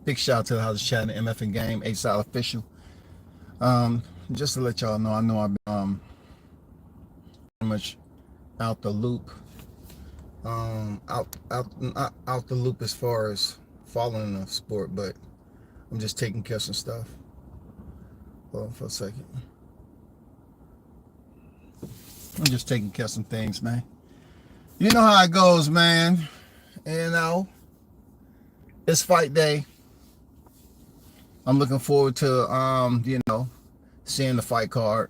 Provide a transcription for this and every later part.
Big shout out to the House of Chat and MF and Game, A-Side Official. Just to let y'all know, I know I've been pretty much out the loop. Not out the loop as far as following the sport, but I'm just taking care of some stuff. Hold on for a second. I'm just taking care of some things, man. You know how it goes, man. You know, it's fight day. I'm looking forward to seeing the fight card.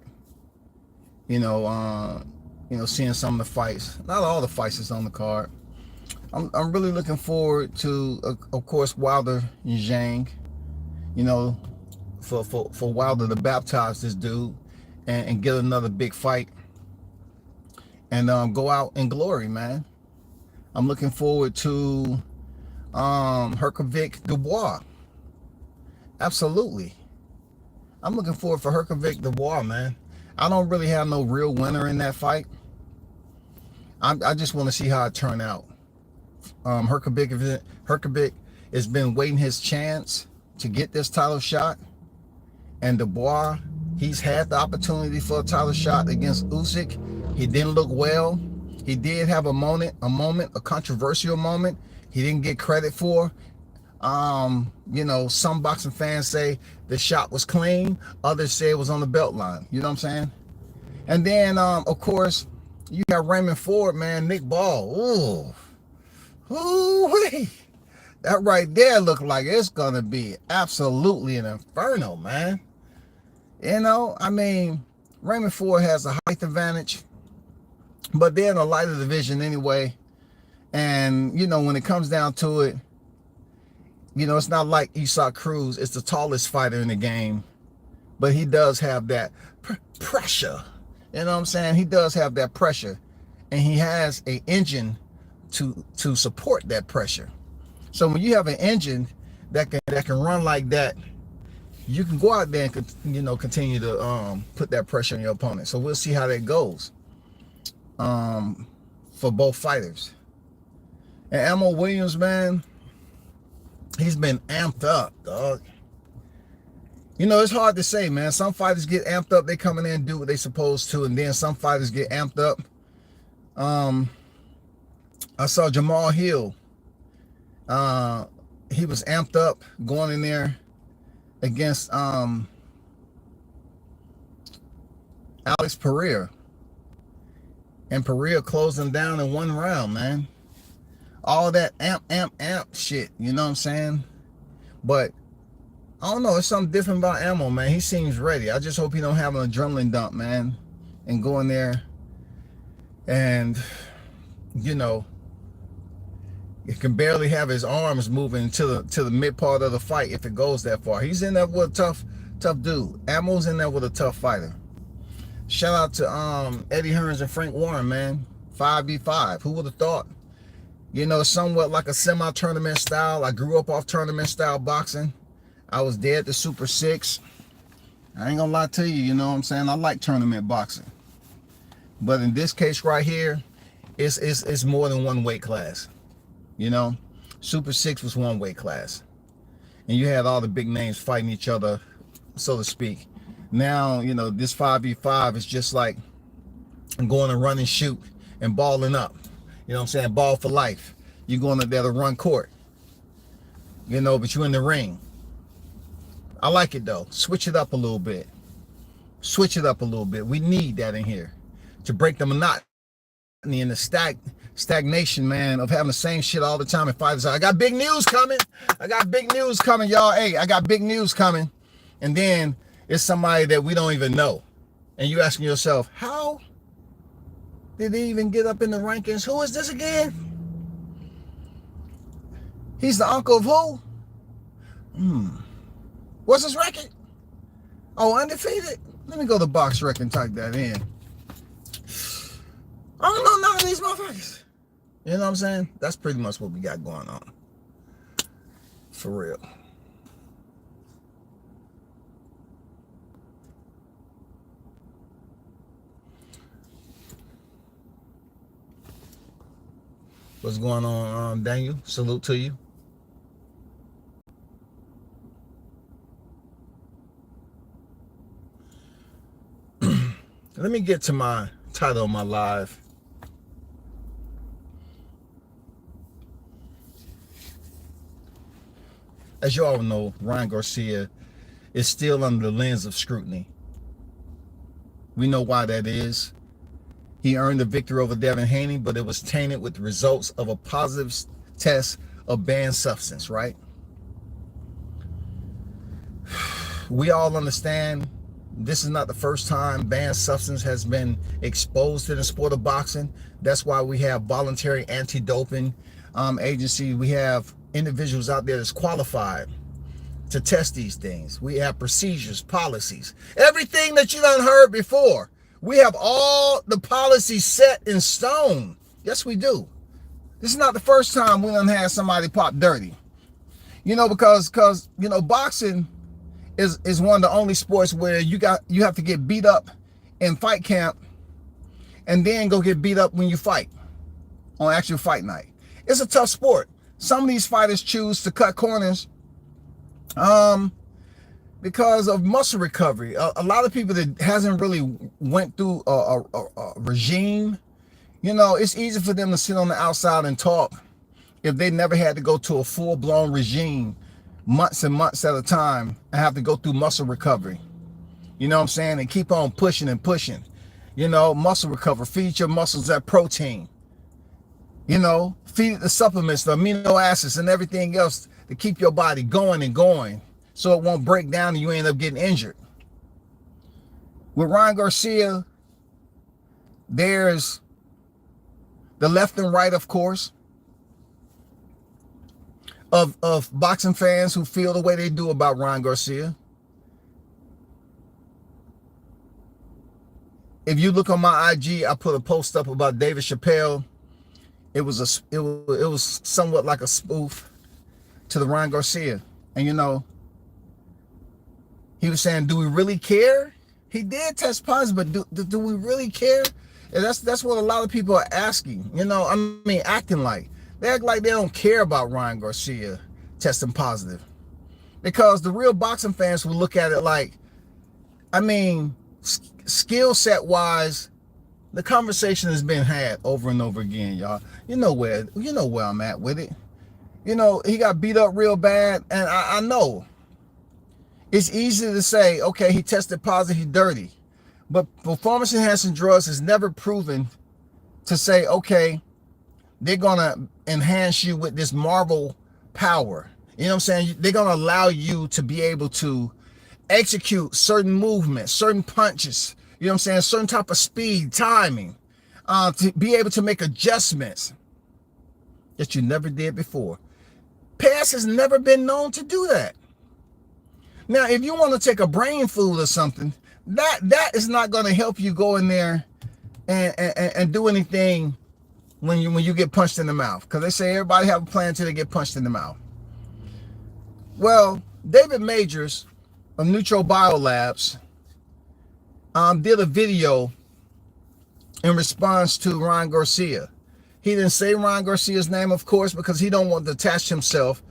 Seeing some of the fights. Not all the fights is on the card. I'm really looking forward to, of course, Wilder and Zhang. For Wilder to baptize this dude and get another big fight and go out in glory, man. I'm looking forward to Herkovic Dubois. Absolutely. I'm looking forward for Herkovic Dubois, man. I don't really have no real winner in that fight. I just want to see how it turn out. Herkovic has been waiting his chance to get this title shot. And Dubois, he's had the opportunity for a title shot against Usyk. He didn't look well. He did have a controversial moment he didn't get credit for. Some boxing fans say the shot was clean. Others say it was on the belt line. You know what I'm saying? And then, of course, you got Raymond Ford, man, Nick Ball. Ooh, that right there looked like it's going to be absolutely an inferno, man. Raymond Ford has a height advantage, but they're in a lighter division anyway. And, when it comes down to it, it's not like Isaac Cruz is the tallest fighter in the game, but he does have that pressure. You know what I'm saying? He does have that pressure, and he has an engine to support that pressure. So when you have an engine that can run like that, you can go out there and continue to put that pressure on your opponent. So we'll see how that goes for both fighters. And Ammo Williams, man, he's been amped up, dog. It's hard to say, man. Some fighters get amped up, they come in there and do what they supposed to, and then some fighters get amped up. I saw Jamal Hill. He was amped up going in there against Alex Pereira. And Pereira closed him down in one round, man. All that amp shit, you know what I'm saying? But I don't know, it's something different about Ammo, man. He seems ready. I just hope he don't have an adrenaline dump, man, and go in there and he can barely have his arms moving to the mid part of the fight if it goes that far. He's in there with a tough dude. Ammo's in there with a tough fighter. Shout out to Eddie Hearns and Frank Warren, man. 5v5. Who would have thought? Somewhat like a semi-tournament style. I grew up off tournament style boxing. I was there at the Super 6. I ain't gonna lie to you, you know what I'm saying? I like tournament boxing. But in this case right here, it's more than one weight class. Super 6 was one weight class. And you had all the big names fighting each other, so to speak. Now, this 5v5 is just like going to run and shoot and balling up. You know what I'm saying? Ball for life. You're going up there to run court. But you're in the ring. I like it though. Switch it up a little bit. Switch it up a little bit. We need that in here to break the monotony and the stagnation, man, of having the same shit all the time and fighters. I got big news coming. Y'all. Hey, I got big news coming. And then it's somebody that we don't even know. And you asking yourself, how did he even get up in the rankings? Who is this again? He's the uncle of who? What's his record? Oh, undefeated? Let me go to Box Rec and type that in. I don't know none of these motherfuckers. You know what I'm saying? That's pretty much what we got going on. For real. What's going on, Daniel? Salute to you. Let me get to my title of my live. As you all know, Ryan Garcia is still under the lens of scrutiny. We know why that is. He earned the victory over Devin Haney, but it was tainted with the results of a positive test of banned substance, right? We all understand this is not the first time banned substance has been exposed in the sport of boxing. That's why we have voluntary anti-doping agencies. We have individuals out there that's qualified to test these things. We have procedures, policies, everything that you done heard before. We have all the policies set in stone. Yes, we do. This is not the first time we done had somebody pop dirty. You know, because you know, boxing is one of the only sports where you have to get beat up in fight camp and then go get beat up when you fight on actual fight night. It's a tough sport. Some of these fighters choose to cut corners because of muscle recovery. A lot of people that hasn't really went through a regime, you know, it's easy for them to sit on the outside and talk if they never had to go to a full-blown regime months and months at a time and have to go through muscle recovery. You know what I'm saying? And keep on pushing and pushing. You know, muscle recovery. Feed your muscles that protein. You know, feed it the supplements, the amino acids and everything else to keep your body going and going so it won't break down and you end up getting injured. With Ryan Garcia, there's the left and right, of course, of boxing fans who feel the way they do about Ryan Garcia. If you look on my IG, I put a post up about David Chappelle. It was somewhat like a spoof to the Ryan Garcia. And you know, he was saying, do we really care? He did test positive, but do we really care? And that's what a lot of people are asking. You know, I mean, acting like. They act like they don't care about Ryan Garcia testing positive. Because the real boxing fans will look at it like, I mean, skill set wise, the conversation has been had over and over again, y'all. You know where I'm at with it. You know, he got beat up real bad, and I know it's easy to say, okay, he tested positive, he's dirty. But performance enhancing drugs is never proven to say, okay, they're gonna enhance you with this marvel power. You know what I'm saying? They're gonna allow you to be able to execute certain movements, certain punches, you know what I'm saying? Certain type of speed, timing, to be able to make adjustments that you never did before. Past has never been known to do that. Now, if you want to take a brain food or something, that is not going to help you go in there and do anything when you get punched in the mouth. Because they say everybody have a plan until they get punched in the mouth. Well, David Majors of Neutro Biolabs did a video in response to Ryan Garcia. He didn't say Ryan Garcia's name, of course, because he don't want to attach himself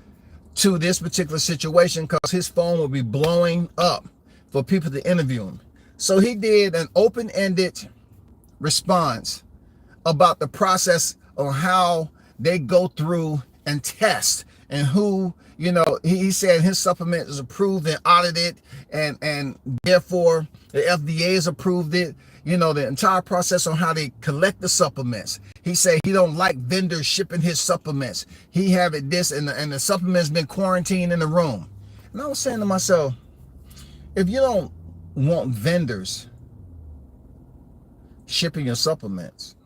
to this particular situation because his phone will be blowing up for people to interview him. So he did an open-ended response about the process of how they go through and test and who, you know, he said his supplement is approved and audited and therefore the FDA has approved it. You know, the entire process on how they collect the supplements. He said he don't like vendors shipping his supplements. He have it this and the supplement's been quarantined in the room. And I was saying to myself, if you don't want vendors shipping your supplements,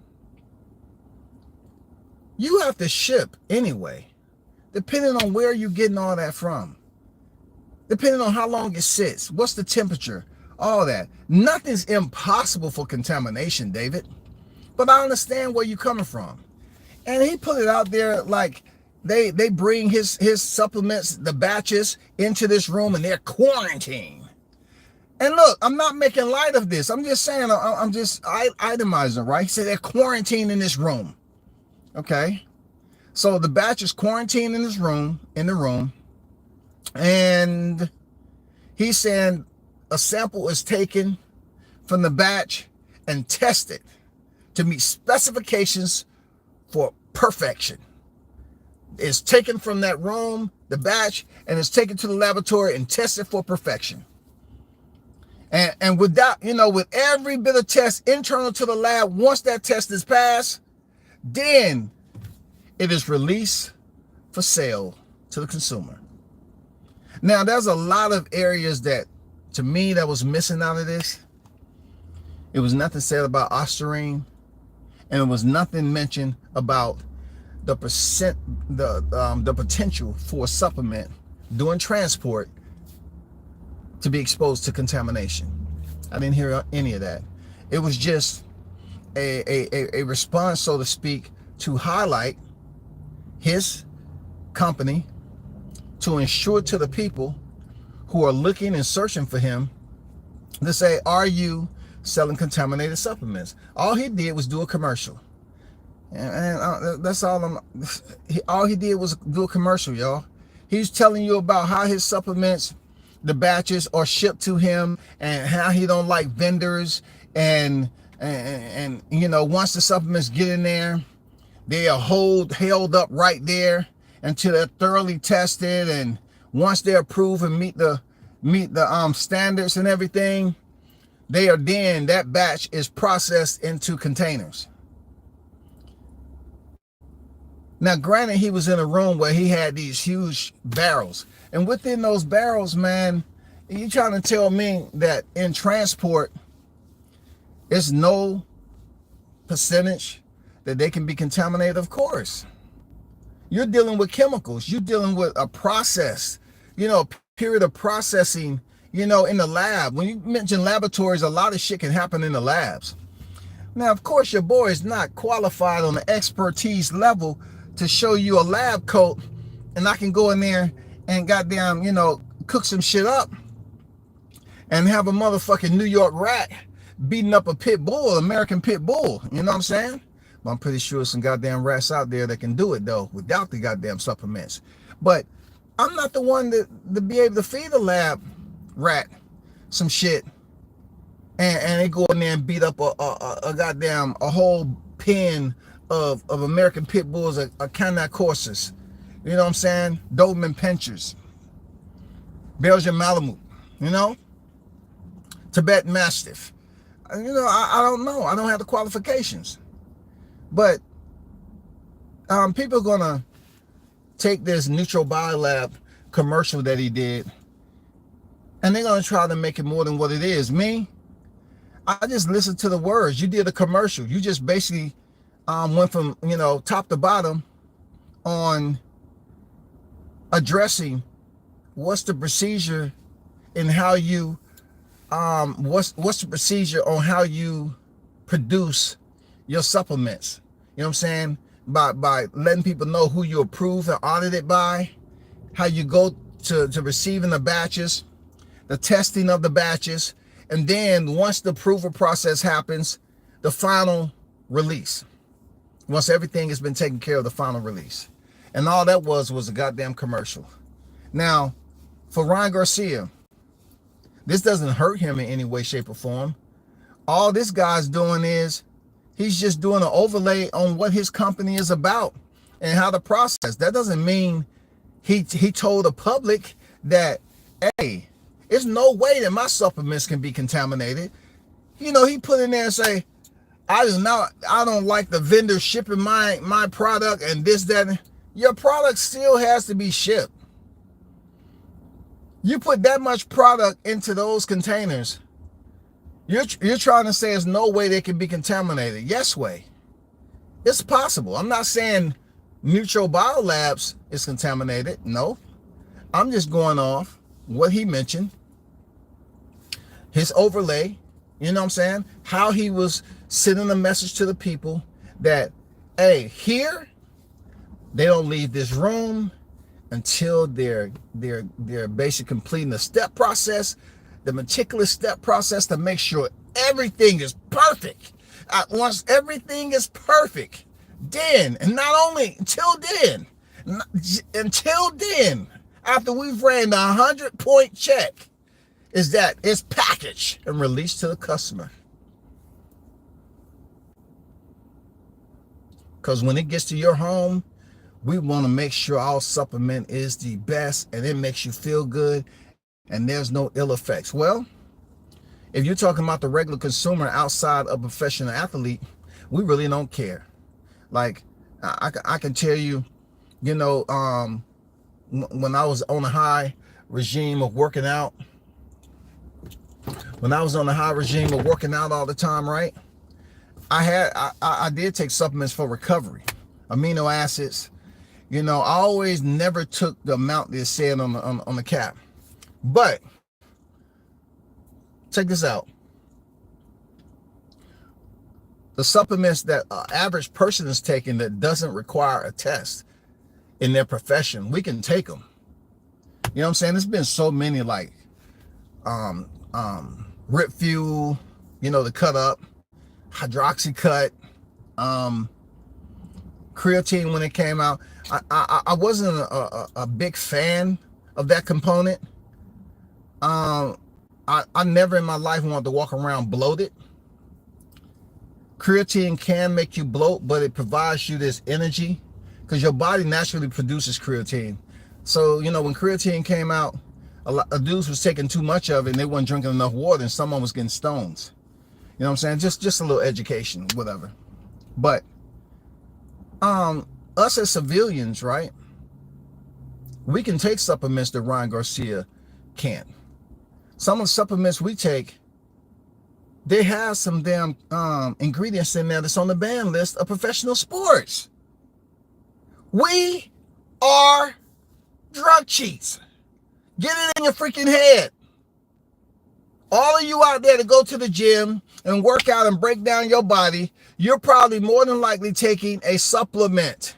you have to ship anyway, depending on where you're getting all that from, depending on how long it sits, what's the temperature, all that. Nothing's impossible for contamination, David. But I understand where you're coming from. And he put it out there like they bring his supplements, the batches, into this room and they're quarantined. And look, I'm not making light of this. I'm just saying, I'm just itemizing, right? He said they're quarantined in this room. Okay. So the batch is quarantined in this room, and he's saying a sample is taken from the batch and tested to meet specifications for perfection. It's taken from that room, the batch, and it's taken to the laboratory and tested for perfection. And without, with every bit of test internal to the lab, once that test is passed, then it is released for sale to the consumer. Now, there's a lot of areas that, to me, that was missing out of this. It was nothing said about Ostarine, and it was nothing mentioned about the potential for a supplement during transport to be exposed to contamination. I didn't hear any of that. It was just a response, so to speak, to highlight his company, to ensure to the people who are looking and searching for him to say, are you selling contaminated supplements? All he did was do a commercial. And that's all all he did was do a commercial, y'all. He's telling you about how his supplements, the batches, are shipped to him, and how he don't like vendors, and once the supplements get in there, they are held up right there until they're thoroughly tested, and once they're approved and meet the standards and everything, that batch is processed into containers. Now, granted, he was in a room where he had these huge barrels, and within those barrels, man, you trying to tell me that in transport, it's no percentage that they can be contaminated? Of course. You're dealing with chemicals. You're dealing with a process, period of processing, in the lab. When you mention laboratories, a lot of shit can happen in the labs. Now, of course, your boy is not qualified on the expertise level to show you a lab coat, and I can go in there and goddamn, cook some shit up and have a motherfucking New York rat beating up a pit bull, American pit bull. You know what I'm saying? But I'm pretty sure some goddamn rats out there that can do it, though, without the goddamn supplements. But I'm not the one to be able to feed a lab rat some shit and they go in there and beat up a whole pen of American pit bulls, a Canin Corsas, you know what I'm saying? Doberman Pinschers, Belgian Malamute, Tibetan Mastiff. I don't know. I don't have the qualifications. But people are gonna take this Neutral Biolab commercial that he did, and they're gonna try to make it more than what it is. Me, I just listened to the words. You did a commercial. You just basically went from top to bottom on addressing what's the procedure and how you what's the procedure on how you produce your supplements. You know what I'm saying? By letting people know who you approve and audited by, how you go to receiving the batches, the testing of the batches, and then once the approval process happens, the final release. Once everything has been taken care of, the final release. And all that was a goddamn commercial. Now, for Ryan Garcia, this doesn't hurt him in any way, shape, or form. All this guy's doing is he's just doing an overlay on what his company is about and how the process. That doesn't mean he told the public that, hey, there's no way that my supplements can be contaminated. He put in there and say, I don't like the vendor shipping my product and this, that. Your product still has to be shipped. You put that much product into those containers. You're trying to say there's no way they can be contaminated. Yes way. It's possible. I'm not saying Neutral Biolabs is contaminated. No. I'm just going off what he mentioned. His overlay, you know what I'm saying? How he was sending a message to the people that, hey, here, they don't leave this room until they're basically completing the step process, the meticulous step process to make sure everything is perfect. Once everything is perfect, then, and not only until then, after we've ran the 100-point check, is that it's packaged and released to the customer. Because when it gets to your home, we want to make sure our supplement is the best and it makes you feel good and there's no ill effects. Well, if you're talking about the regular consumer outside of a professional athlete, we really don't care. Like, I can tell you, you know, when I was on a high regime of working out, all the time, right? I did take supplements for recovery, amino acids. You know, I always never took the amount that's said on the cap. But check this out. The supplements that an average person is taking that doesn't require a test in their profession, we can take them. You know what I'm saying? There's been so many, like Rip Fuel, you know, the cut up, hydroxycut, creatine when it came out. I wasn't a big fan of that component. I never in my life wanted to walk around bloated. Creatine can make you bloat, but it provides you this energy because your body naturally produces creatine. So, you know, when creatine came out, a lot of dudes was taking too much of it and they weren't drinking enough water and someone was getting stones. You know what I'm saying? Just a little education, whatever. But us as civilians, right? We can take supplements that Ryan Garcia can't. Some of the supplements we take, they have some damn ingredients in there that's on the ban list of professional sports. We are drug cheats. Get it in your freaking head. All of you out there to go to the gym and work out and break down your body, you're probably more than likely taking a supplement.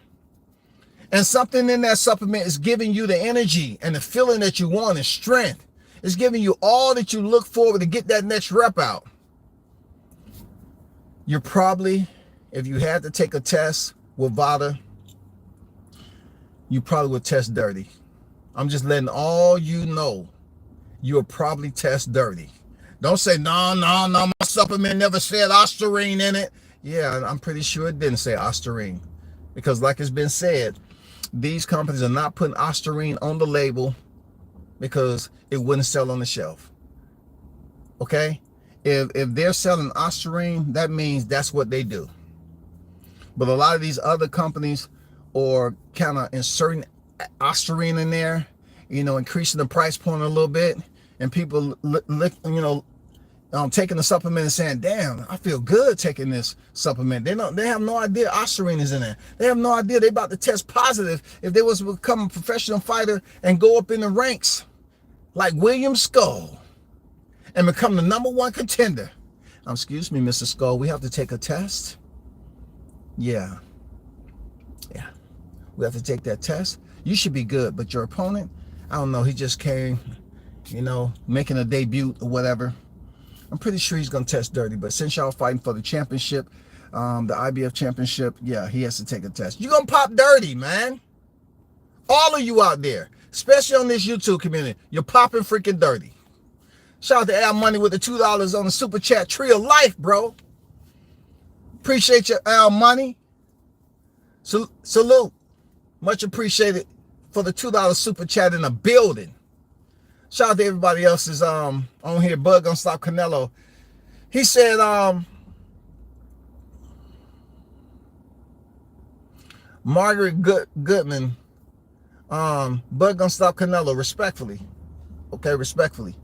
And something in that supplement is giving you the energy and the feeling that you want and strength. It's giving you all that you look forward to get that next rep out. You're probably, if you had to take a test with VADA, you probably would test dirty. I'm just letting all you know, you'll probably test dirty. Don't say, no, my supplement never said ostarine in it. Yeah, I'm pretty sure it didn't say ostarine. Because like it's been said, these companies are not putting ostarine on the label because it wouldn't sell on the shelf. Okay? If they're selling ostarine, that means that's what they do. But a lot of these other companies are kind of inserting ostarine in there, you know, increasing the price point a little bit, and people, taking the supplement and saying, "Damn, I feel good taking this supplement." They have no idea ostarine is in there. They have no idea they're about to test positive if they was to become a professional fighter and go up in the ranks like William Skull and become the #1 contender. Excuse me, Mr. Skull, we have to take a test. Yeah, we have to take that test. You should be good, but your opponent, I don't know, he just came, you know, making a debut or whatever. I'm pretty sure he's going to test dirty, but since y'all fighting for the championship, the IBF championship, yeah, he has to take a test. You're going to pop dirty, man. All of you out there, especially on this YouTube community, you're popping freaking dirty. Shout out to Al Money with the $2 on the Super Chat. Tree of Life, bro. Appreciate you, Al Money. Salute. Much appreciated for the $2 Super Chat in the building. Shout out to everybody else is on here. Bug Gonna Stop Canelo. He said Margaret Goodman, Bug Gonna Stop Canelo, respectfully. Okay, respectfully.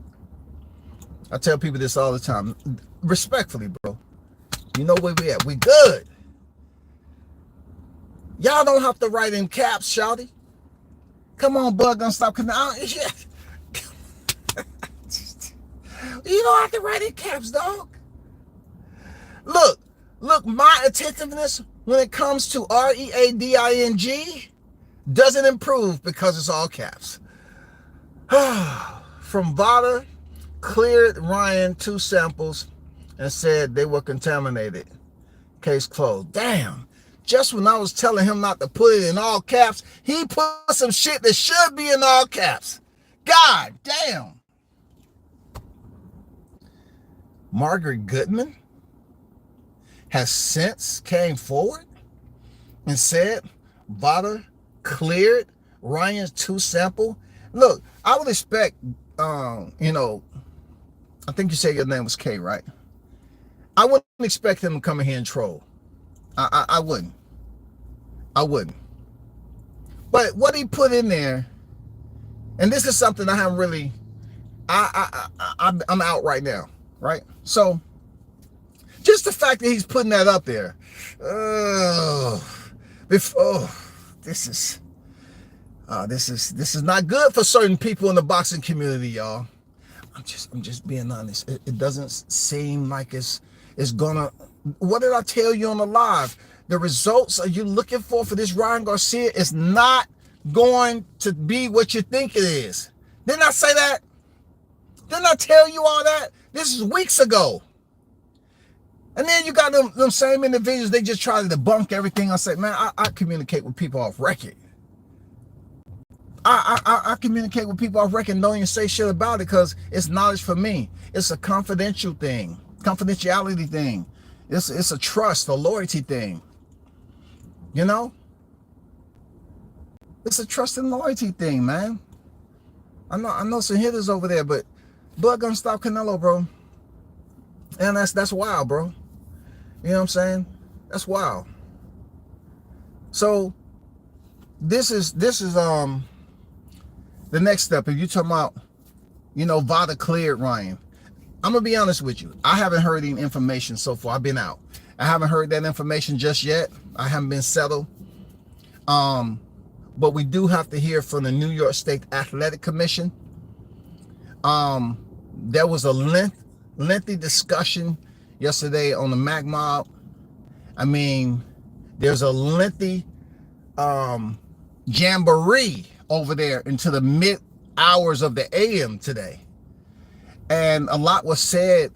I tell people this all the time. Respectfully, bro. You know where we at. We good. Y'all don't have to write in caps, shawty. Come on, Bug Gonna Stop Canelo. You don't have to write in caps, dog. Look, my attentiveness when it comes to READING doesn't improve because it's all caps. From VADA, cleared Ryan 2 samples and said they were contaminated. Case closed. Damn. Just when I was telling him not to put it in all caps, he put some shit that should be in all caps. God damn. Margaret Goodman has since came forward and said VADA cleared Ryan's 2 sample. Look, I would expect, you know, I think you said your name was K, right? I wouldn't expect him to come in here and troll. I wouldn't. I wouldn't. But what he put in there, and this is something I haven't really, I'm out right now, right? So just the fact that he's putting that up there, this is not good for certain people in the boxing community, y'all. I'm just being honest. It doesn't seem like it's gonna. What did I tell you on the live? The results are you looking for this Ryan Garcia is not going to be what you think it is. Didn't I say that? Didn't I tell you all that? This is weeks ago. And then you got them same individuals, they just try to debunk everything. I say, man, I communicate with people off record. I communicate with people off record and don't even say shit about it because it's knowledge for me. It's a confidential thing, confidentiality thing. It's a trust, a loyalty thing. You know? It's a trust and loyalty thing, man. I know some hitters over there, but Blood gonna stop Canelo, bro. And that's wild, bro. You know what I'm saying? That's wild. So this is the next step. If you talking about, you know, VADA cleared Ryan, I'm gonna be honest with you. I haven't heard any information so far. I've been out. I haven't heard that information just yet. I haven't been settled. But we do have to hear from the New York State Athletic Commission. There was a lengthy discussion yesterday on the Mac Mob. I mean, there's a lengthy jamboree over there into the mid hours of the AM today. And a lot was said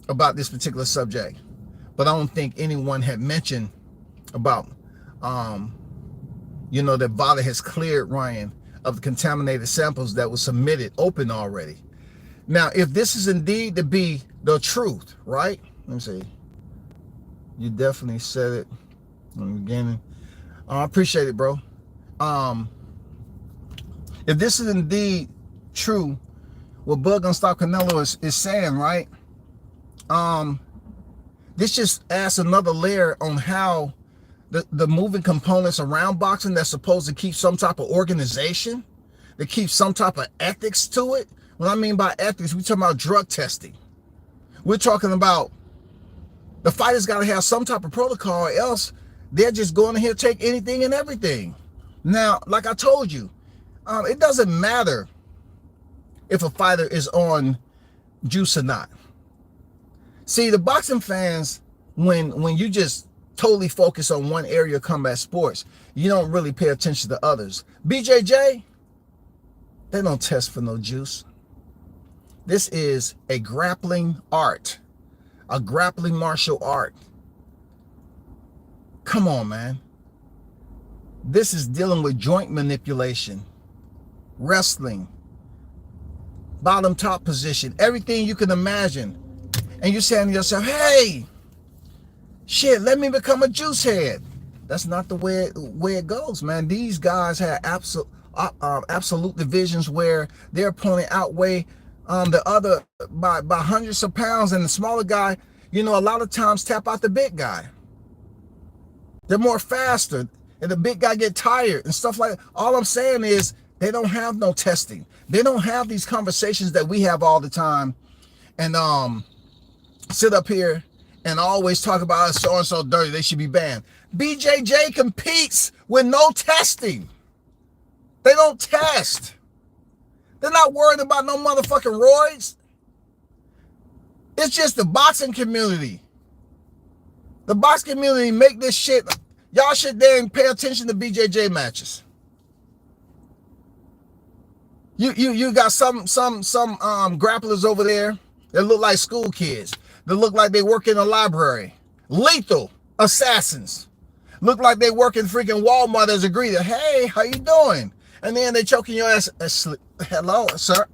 about this particular subject, but I don't think anyone had mentioned about, you know, that VADA has cleared Ryan of the contaminated samples that was submitted open already. Now, if this is indeed to be the truth, right? Let me see. You definitely said it in the beginning. I appreciate it, bro. If this is indeed true, what Bud Gonna Stop Canelo is saying, right? This just adds another layer on how the moving components around boxing that's supposed to keep some type of organization, that keep some type of ethics to it. What I mean by ethics, we're talking about drug testing. We're talking about the fighters got to have some type of protocol, or else they're just going in here take anything and everything. Now, like I told you, it doesn't matter if a fighter is on juice or not. See, the boxing fans, when you just totally focus on one area of combat sports, you don't really pay attention to others. BJJ, they don't test for no juice. This is a grappling art, a grappling martial art. Come on, man. This is dealing with joint manipulation, wrestling, bottom top position, everything you can imagine. And you're saying to yourself, hey, shit, let me become a juice head. That's not the way it goes, man. These guys have absolute divisions where their opponent outweigh the other by hundreds of pounds, and the smaller guy, you know, a lot of times tap out the big guy. They're more faster, and the big guy get tired and stuff like that. All I'm saying is they don't have no testing. They don't have these conversations that we have all the time, and sit up here and always talk about so-and-so dirty, they should be banned. BJJ competes with no testing. They don't test. They're not worried about no motherfucking roids. It's just the boxing community. The boxing community make this shit. Y'all should then pay attention to BJJ matches. You got some grapplers over there that look like school kids. That look like they work in a library. Lethal assassins. Look like they work in freaking Walmart as a greeter. Hey, how you doing? And then they choking your ass. Hello, sir.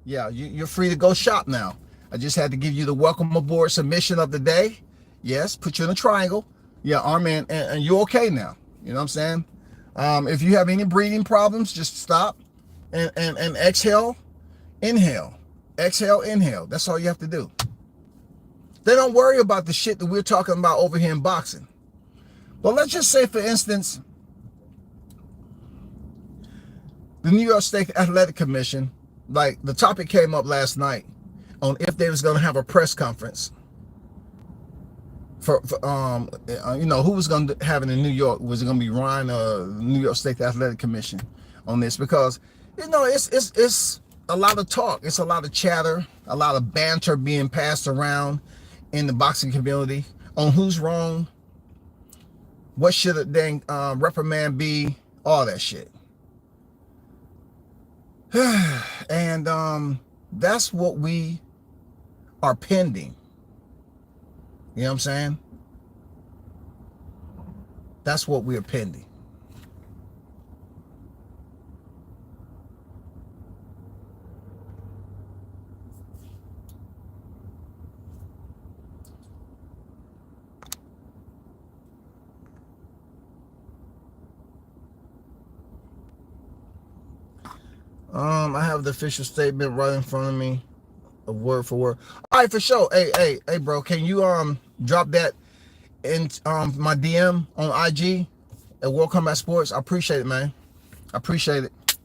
Yeah, you're free to go shop now. I just had to give you the welcome aboard submission of the day. Yes, put you in a triangle. Yeah, arm and you're okay now. You know what I'm saying? If you have any breathing problems, just stop and exhale, inhale, exhale, inhale. That's all you have to do. They don't worry about the shit that we're talking about over here in boxing. But let's just say, for instance, the New York State Athletic Commission, like the topic came up last night on if they was going to have a press conference for you know, who was going to have it in New York. Was it going to be Ryan, New York State Athletic Commission on this? Because, you know, it's a lot of talk. It's a lot of chatter, a lot of banter being passed around in the boxing community on who's wrong, what should a dang reprimand be, all that shit. And that's what we are pending. You know what I'm saying? That's what we are pending. I have the official statement right in front of me, word for word. All right, for sure. Hey, bro, can you drop that in my DM on IG at World Combat Sports? I appreciate it, man. I appreciate it.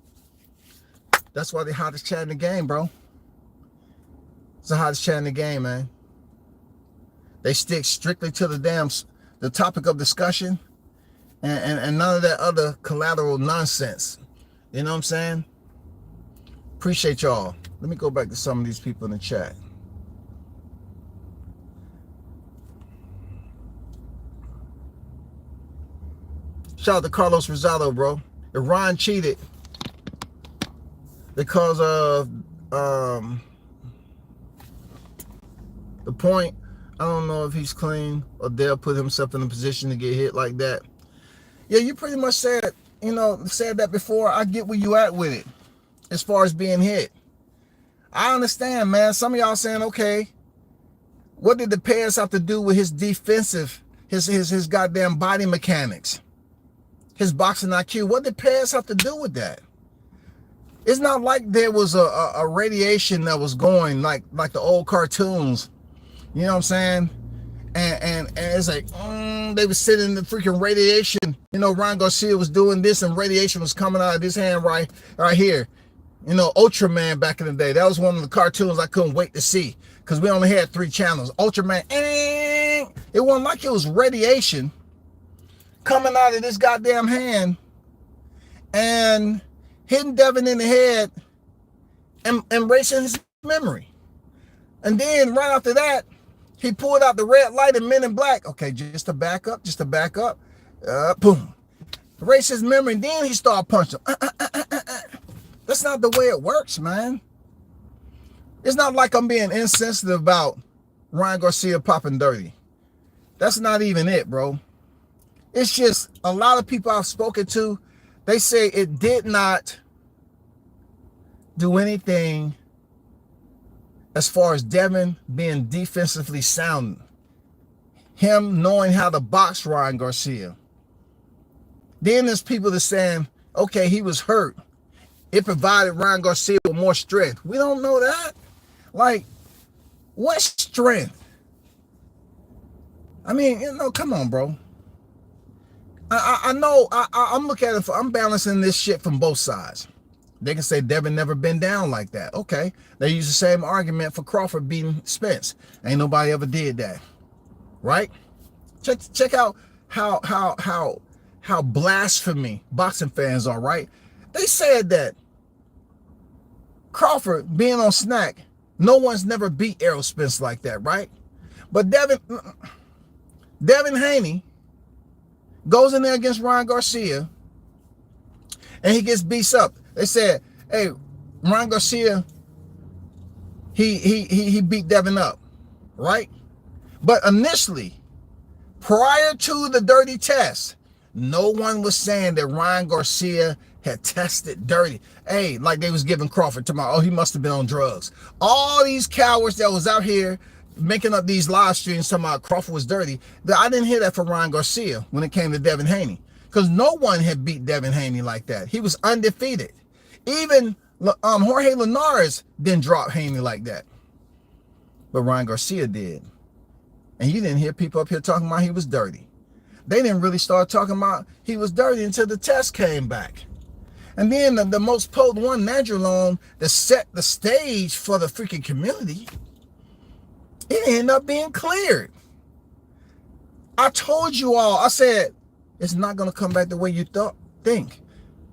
That's why the hottest chat in the game, bro. It's the hottest chat in the game, man. They stick strictly to the topic of discussion, and none of that other collateral nonsense. You know what I'm saying? Appreciate y'all. Let me go back to some of these people in the chat. Shout out to Carlos Rosado, bro. If Ron cheated because of the point, I don't know if he's clean or Dale put himself in a position to get hit like that. Yeah, you pretty much said that before. I get where you at with it as far as being hit. I understand, man. Some of y'all saying, okay, what did the pass have to do with his defensive, his goddamn body mechanics, his boxing IQ? What did pass have to do with that? It's not like there was a radiation that was going like the old cartoons. You know what I'm saying? And it's like, they were sitting in the freaking radiation. You know, Ryan Garcia was doing this and radiation was coming out of his hand right here. You know, Ultraman back in the day. That was one of the cartoons I couldn't wait to see because we only had 3 channels. Ultraman, it wasn't like it was radiation coming out of this goddamn hand and hitting Devin in the head and erasing his memory. And then right after that, he pulled out the red light and Men in Black. Okay, just to back up. Boom. Erase his memory, and then he started punching. That's not the way it works, man. It's not like I'm being insensitive about Ryan Garcia popping dirty. That's not even it, bro. It's just a lot of people I've spoken to, they say it did not do anything as far as Devin being defensively sound. Him knowing how to box Ryan Garcia. Then there's people that saying, okay, he was hurt. It provided Ryan Garcia with more strength. We don't know that. Like, what strength? I mean, you know, come on, bro. I know, I'm looking at it, I'm balancing this shit from both sides. They can say Devin never been down like that. Okay. They use the same argument for Crawford beating Spence. Ain't nobody ever did that. Right? Check out how blasphemy boxing fans are, right? They said that Crawford being on snack, no one's never beat Errol Spence like that, right? But Devin Haney goes in there against Ryan Garcia and he gets beat up. They said, hey, Ryan Garcia, he beat Devin up, right? But initially, prior to the dirty test, no one was saying that Ryan Garcia had tested dirty. Hey, like they was giving Crawford tomorrow. Oh, he must have been on drugs. All these cowards that was out here making up these live streams talking about Crawford was dirty. I didn't hear that from Ryan Garcia when it came to Devin Haney, because no one had beat Devin Haney like that. He was undefeated. Even Jorge Linares didn't drop Haney like that, but Ryan Garcia did. And you didn't hear people up here talking about he was dirty. They didn't really start talking about he was dirty until the test came back. And then the most potent one, Nandrolone, that set the stage for the freaking community, it ended up being cleared. I told you all, I said, it's not going to come back the way you think.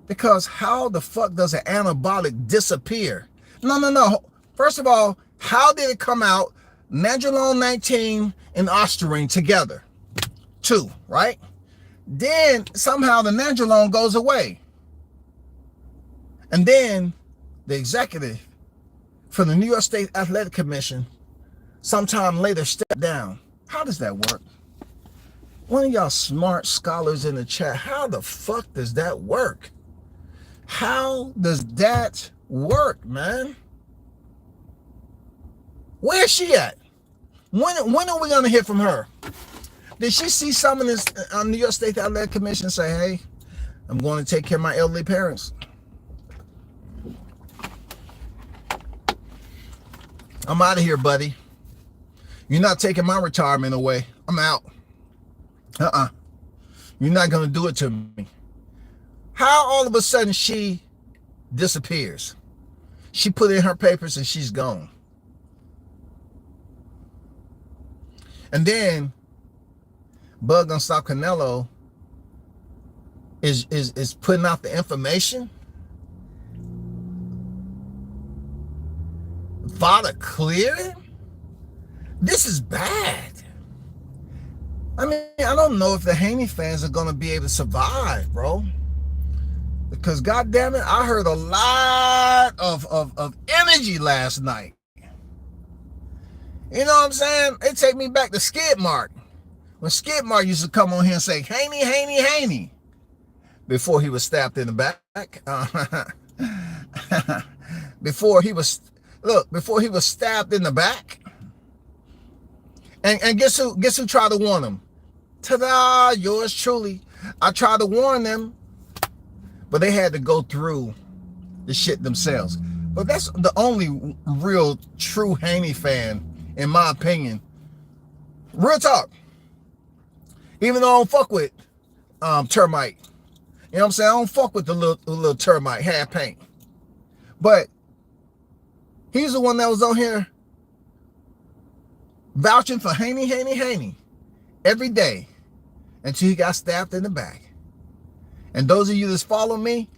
Because how the fuck does an antibiotic disappear? No. First of all, how did it come out? Nandrolone 19 and Ostarine together. 2, right? Then somehow the Nandrolone goes away. And then the executive for the New York State Athletic Commission sometime later stepped down. How does that work? One of y'all smart scholars in the chat, how the fuck does that work? How does that work, man? Where's she at? When are we going to hear from her? Did she see some of this New York State Athletic Commission and say, hey, I'm going to take care of my elderly parents? I'm out of here, buddy. You're not taking my retirement away. I'm out. You're not going to do it to me. How all of a sudden she disappears? She put in her papers and she's gone. And then Bug Gonna Stop Canelo is putting out the information. VADA cleared? This is bad. I mean, I don't know if the Haney fans are going to be able to survive, bro. Because, goddamn it, I heard a lot of energy last night. You know what I'm saying? It take me back to Skid Mark. When Skid Mark used to come on here and say, Haney, Haney, Haney, before he was stabbed in the back. Before he was stabbed in the back. And guess who tried to warn him? Ta-da, yours truly. I tried to warn them, but they had to go through the shit themselves. But that's the only real true Haney fan, in my opinion. Real talk. Even though I don't fuck with termite. You know what I'm saying? I don't fuck with the little termite, half paint. But he's the one that was on here vouching for Haney every day until he got stabbed in the back. And those of you that follow me,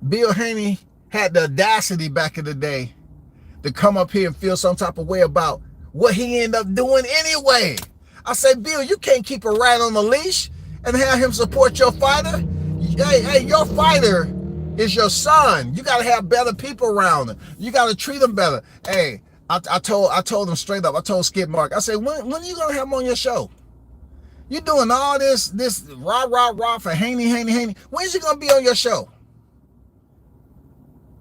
Bill Haney had the audacity back in the day to come up here and feel some type of way about what he ended up doing anyway. I said, Bill, you can't keep a rat on the leash and have him support your fighter. Hey, your fighter is your son. You got to have better people around him. You got to treat him better. Hey, I told him straight up. I told Skip Mark. I said, when are you gonna have him on your show? You doing all this rah for Haney. When's he gonna be on your show?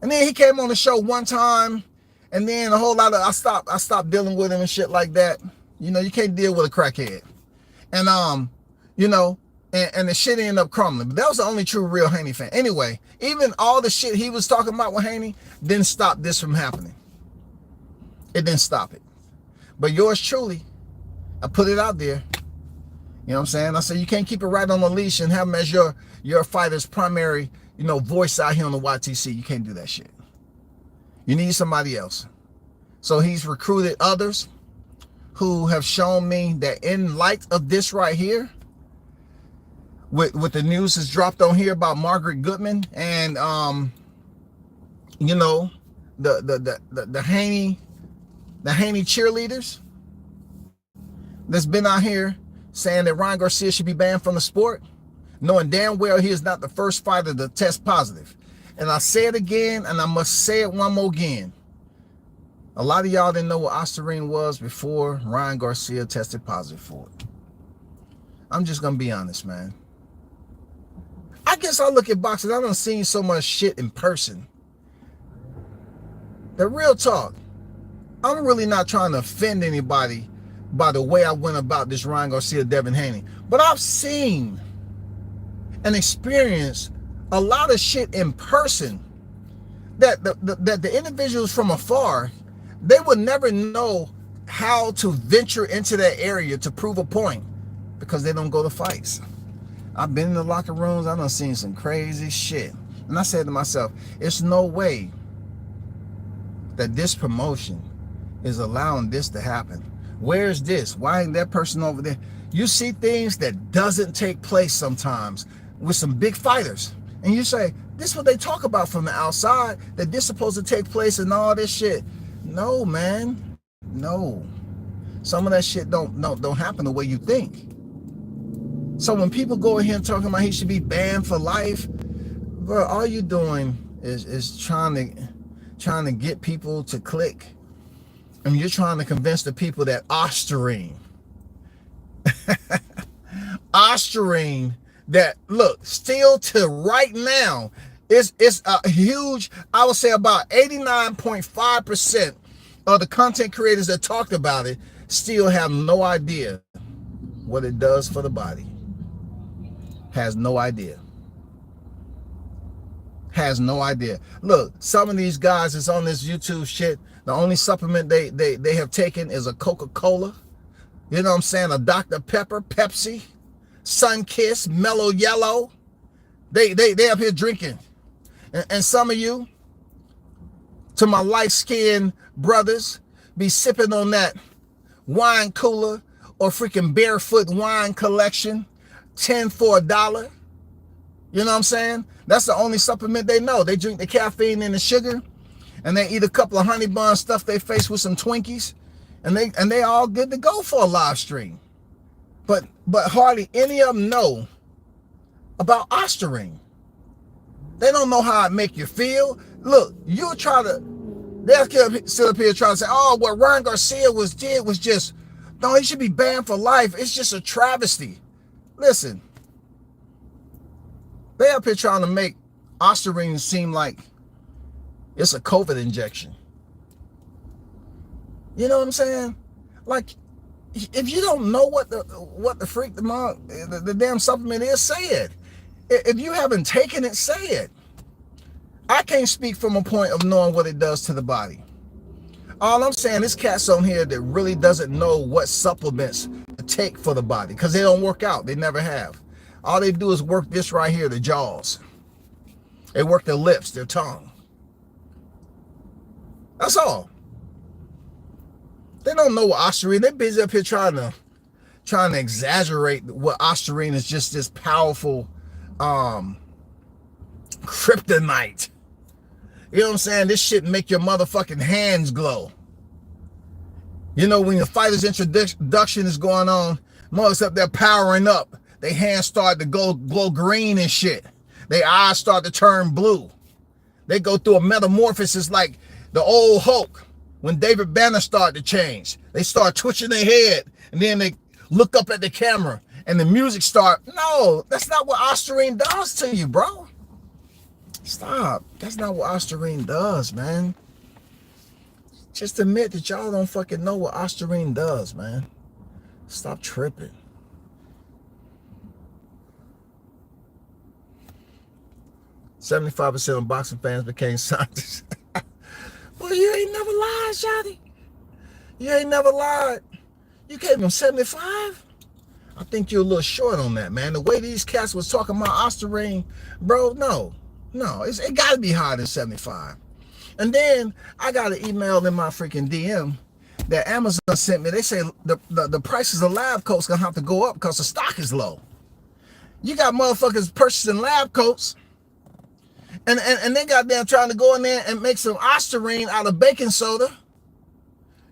And then he came on the show one time, and then a whole lot of I stopped dealing with him and shit like that. You know, you can't deal with a crackhead. And you know, and the shit ended up crumbling. But that was the only true real Haney fan. Anyway, even all the shit he was talking about with Haney didn't stop this from happening. It didn't stop it. But yours truly, I put it out there. You know what I'm saying? I said, you can't keep it right on the leash and have him as your fighter's primary, you know, voice out here on the YTC. You can't do that shit. You need somebody else. So he's recruited others who have shown me that in light of this right here, with the news that's dropped on here about Margaret Goodman and you know, the Haney cheerleaders that's been out here saying that Ryan Garcia should be banned from the sport, knowing damn well he is not the first fighter to test positive. And I say it again, and I must say it one more again. A lot of y'all didn't know what Ostarine was before Ryan Garcia tested positive for it. I'm just gonna be honest, man. I guess I look at boxing, I done seen so much shit in person. The real talk. I'm really not trying to offend anybody by the way I went about this Ryan Garcia, Devin Haney. But I've seen and experienced a lot of shit in person that the individuals from afar, they would never know how to venture into that area to prove a point because they don't go to fights. I've been in the locker rooms. I done seen some crazy shit. And I said to myself, it's no way that this promotion is allowing this to happen. Where's this? Why ain't that person over there? You see things that doesn't take place sometimes with some big fighters. And you say, this is what they talk about from the outside, that this is supposed to take place and all this shit. No, man. No. Some of that shit don't happen the way you think. So when people go in here talking about he should be banned for life, bro, all you doing is trying to get people to click. And you're trying to convince the people that Ostarine, that look, still to right now, it's a huge, I would say about 89.5% of the content creators that talked about it still have no idea what it does for the body. Has no idea. Has no idea. Look, some of these guys that's on this YouTube shit, the only supplement they have taken is a Coca-Cola. You know what I'm saying? A Dr. Pepper, Pepsi, Sunkiss, Mellow Yellow. They up here drinking. And some of you, to my light-skinned brothers, be sipping on that wine cooler or freaking barefoot wine collection, 10 for $1. You know what I'm saying? That's the only supplement they know. They drink the caffeine and the sugar, and they eat a couple of honey buns, stuff their face with some Twinkies, and they all good to go for a live stream. But hardly any of them know about Ostarine. They don't know how it make you feel. Look, you try to, they'll sit up here trying to say, oh, what Ryan Garcia did was just, no, he should be banned for life. It's just a travesty. Listen, they up here trying to make Ostarine seem like it's a COVID injection. You know what I'm saying? Like, if you don't know what the freak the damn supplement is, say it. If you haven't taken it, say it. I can't speak from a point of knowing what it does to the body. All I'm saying is cats on here that really doesn't know what supplements to take for the body, because they don't work out. They never have. All they do is work this right here, the jaws. They work their lips, their tongue. That's all. They don't know what Ostarine. They're busy up here trying to exaggerate what Ostarine is, just this powerful kryptonite. You know what I'm saying? This shit make your motherfucking hands glow. You know, when the fighter's introduction is going on, mugs up there powering up. Their hands start to glow green and shit. Their eyes start to turn blue. They go through a metamorphosis like the old Hulk when David Banner started to change. They start twitching their head, and then they look up at the camera, and the music start. No, that's not what Ostarine does to you, bro. Stop. That's not what Ostarine does, man. Just admit that y'all don't fucking know what Ostarine does, man. Stop tripping. "75% of boxing fans became scientists." Well, you ain't never lied, Shotty. You ain't never lied. You gave him 75? I think you're a little short on that, man. The way these cats was talking about Ostarine, bro, no. It got to be higher than 75. And then I got an email in my freaking DM that Amazon sent me. They say the prices of lab coats going to have to go up because the stock is low. You got motherfuckers purchasing lab coats, and they got them trying to go in there and make some Ostarine out of baking soda.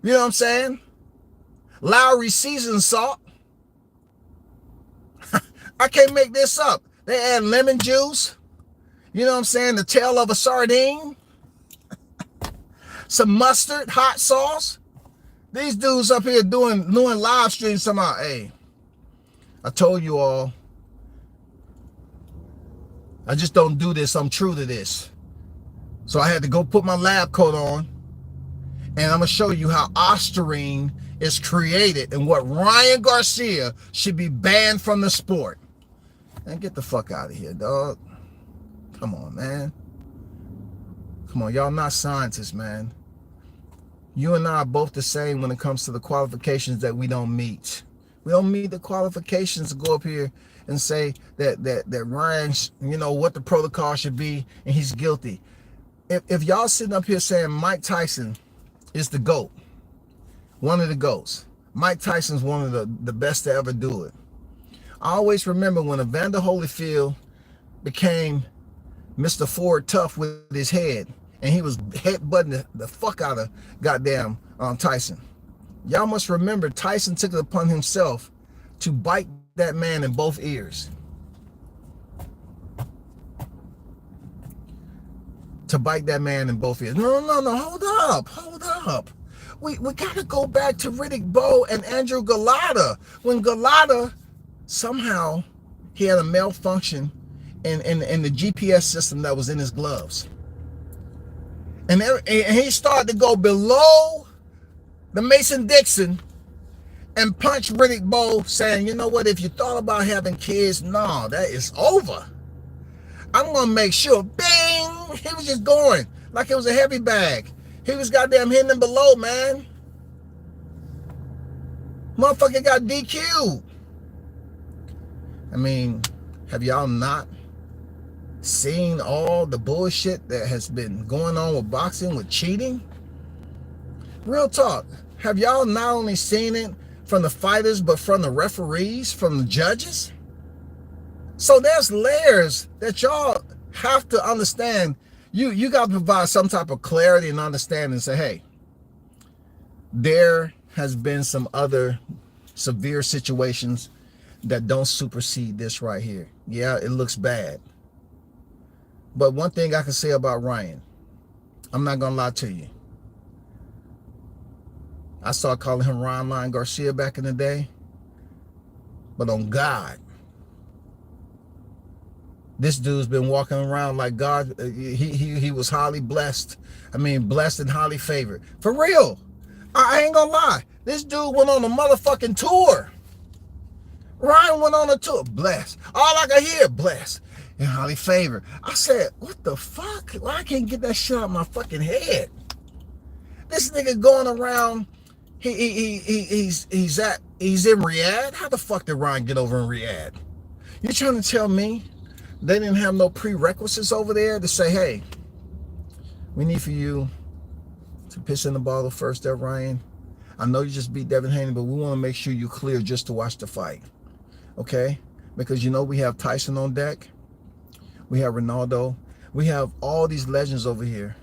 You know what I'm saying? Lowry seasoned salt. I can't make this up. They add lemon juice. You know what I'm saying? The tail of a sardine. Some mustard, hot sauce. These dudes up here doing live streams somehow. Hey, I told you all. I just don't do this. I'm true to this. So I had to go put my lab coat on And I'm going to show you how Ostarine is created and what Ryan Garcia should be banned from the sport. And get the fuck out of here, dog. Come on, man. Come on, y'all not scientists, man. You and I are both the same when it comes to the qualifications that we don't meet. We don't meet the qualifications to go up here and say that Ryan's, you know, what the protocol should be and he's guilty. If y'all sitting up here saying Mike Tyson is the GOAT, one of the GOATs, Mike Tyson's one of the best to ever do it. I always remember when Evander Holyfield became Mr. Ford Tough with his head, and he was headbutting the fuck out of goddamn Tyson. Y'all must remember Tyson took it upon himself to bite that man in both ears. To bite that man in both ears. No, hold up. We gotta go back to Riddick Bowe and Andrew Galata. When Galata, somehow, he had a malfunction in the GPS system that was in his gloves. And he started to go below the Mason-Dixon and punch Riddick Bowe, saying, you know what, if you thought about having kids, no, that is over. I'm going to make sure, bing, he was just going like it was a heavy bag. He was goddamn hitting him below, man. Motherfucker got DQ'd. I mean, have y'all not seen all the bullshit that has been going on with boxing, with cheating? Real talk. Have y'all not only seen it from the fighters, but from the referees, from the judges? So there's layers that y'all have to understand. You got to provide some type of clarity and understanding and say, hey, there has been some other severe situations that don't supersede this right here. Yeah, it looks bad. But one thing I can say about Ryan, I'm not going to lie to you. I started calling him Ryan Garcia back in the day. But on God, this dude's been walking around like God. He was highly blessed. I mean, blessed and highly favored. For real. I ain't gonna lie. This dude went on a motherfucking tour. Ryan went on a tour. Blessed. All I could hear, blessed and highly favored. I said, what the fuck? Why I can't get that shit out of my fucking head? This nigga going around. He's in Riyadh. How the fuck did Ryan get over in Riyadh? You trying to tell me they didn't have no prerequisites over there to say, hey, we need for you to piss in the bottle first there, Ryan. I know you just beat Devin Haney, but we want to make sure you're clear just to watch the fight. Okay? Because you know we have Tyson on deck. We have Ronaldo. We have all these legends over here.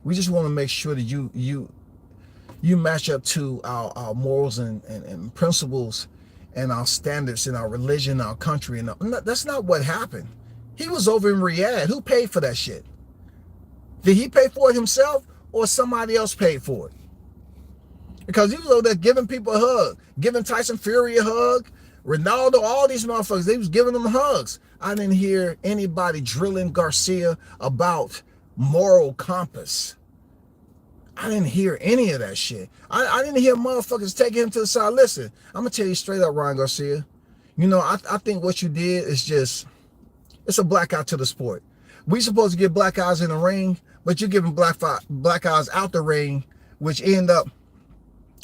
We just want to make sure that you match up to our morals and principles and our standards in our religion, our country. And that's not what happened. He was over in Riyadh. Who paid for that shit? Did he pay for it himself or somebody else paid for it? Because he was over there giving people a hug, giving Tyson Fury a hug, Ronaldo, all these motherfuckers, they was giving them hugs. I didn't hear anybody drilling Garcia about moral compass. I didn't hear any of that shit. I didn't hear motherfuckers taking him to the side. Listen, I'm going to tell you straight up, Ryan Garcia. You know, I think what you did is just, it's a black eye to the sport. We supposed to get black eyes in the ring, but you're giving black eyes out the ring, which end up,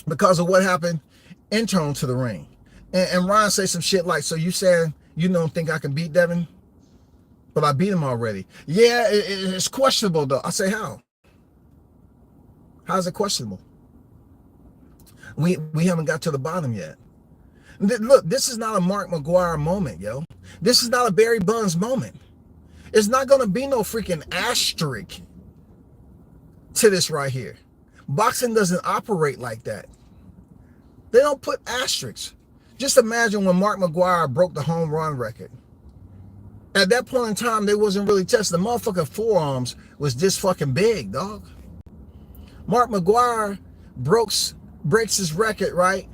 because of what happened, internal to the ring. And Ryan say some shit like, so you saying you don't think I can beat Devin? But I beat him already. Yeah, it's questionable though. I say, how? How's it questionable? We haven't got to the bottom yet. Look, this is not a Mark McGuire moment, yo. This is not a Barry Bonds moment. It's not going to be no freaking asterisk to this right here. Boxing doesn't operate like that. They don't put asterisks. Just imagine when Mark McGuire broke the home run record. At that point in time, they wasn't really testing. The motherfucking forearms was this fucking big, dog. Mark McGuire breaks his record, right?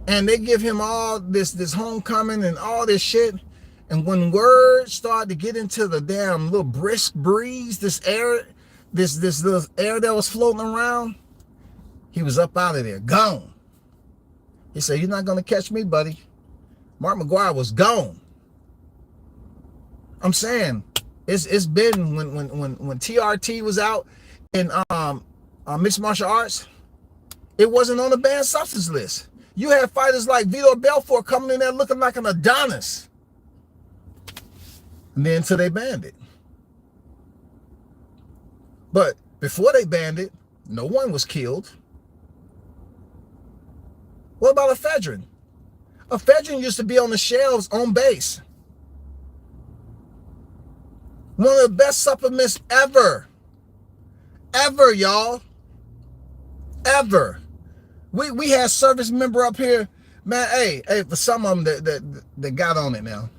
And they give him all this homecoming and all this shit. And when words start to get into the damn little brisk breeze, this air, this little air that was floating around, He was up out of there, gone. He said, "You're not gonna catch me, buddy." Mark McGuire was gone. I'm saying it's been when TRT was out in mixed martial arts, it wasn't on the banned substance list. You had fighters like Vitor Belfort coming in there looking like an Adonis. And then until they banned it. But before they banned it, no one was killed. What about ephedrine? Ephedrine used to be on the shelves on base. One of the best supplements ever. Ever, y'all. Ever. We had service member up here, man. Hey, for some of them that got on it now,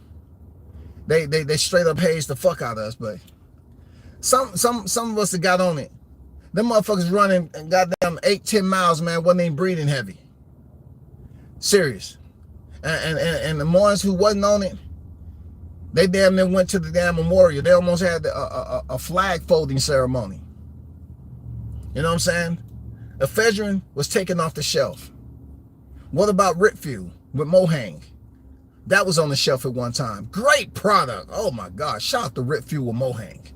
they straight up hazed the fuck out of us. But some of us that got on it, them motherfuckers running and goddamn 8-10 miles, man, wasn't even breathing heavy. Serious. And the ones who wasn't on it, they damn near went to the damn memorial. They almost had a flag folding ceremony. You know what I'm saying? Ephedrine was taken off the shelf. What about Ripfuel with Mohang? That was on the shelf at one time. Great product. Oh my God. Shout out to Ripfuel with Mohang.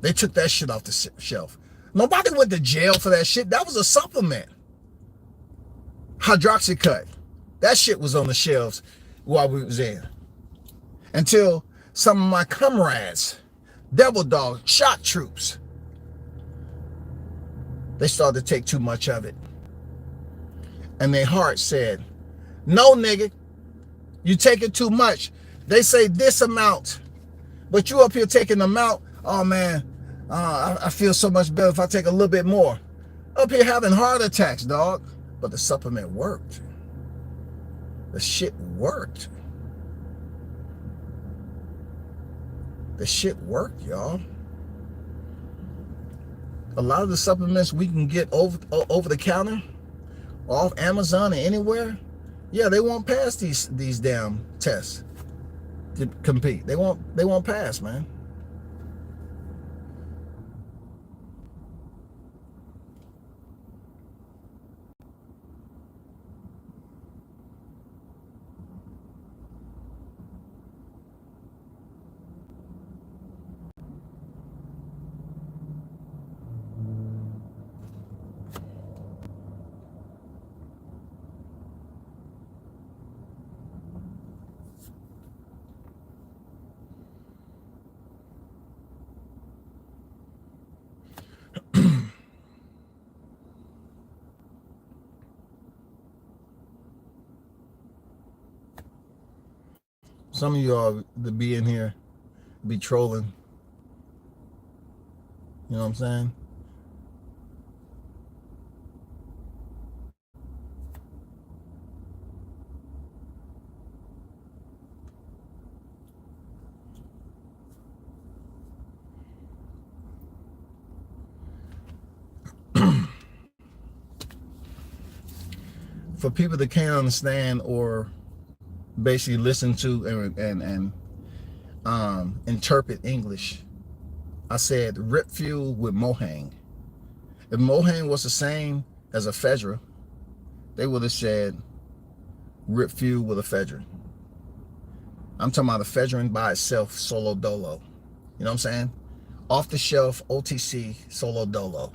They took that shit off the shelf. Nobody went to jail for that shit. That was a supplement. Hydroxycut. That shit was on the shelves while we was there. Until some of my comrades, Devil Dog, Shot Troops, they started to take too much of it. And their heart said, "No, nigga, you taking too much. They say this amount, but you up here taking the amount. Oh man, I feel so much better if I take a little bit more." Up here having heart attacks, dog. But the supplement worked. The shit worked. The shit worked, y'all. A lot of the supplements we can get over the counter, off Amazon or anywhere, yeah, they won't pass these damn tests to compete. They won't pass, man. Some of y'all that be in here be trolling. You know what I'm saying? For people that can't understand or basically listen to and interpret English, I said Ripfuel with Mohang. If Mohang was the same as ephedra, they would have said Ripfuel with ephedrine. I'm talking about ephedrine by itself, solo dolo. You know what I'm saying? Off the shelf, OTC, solo dolo.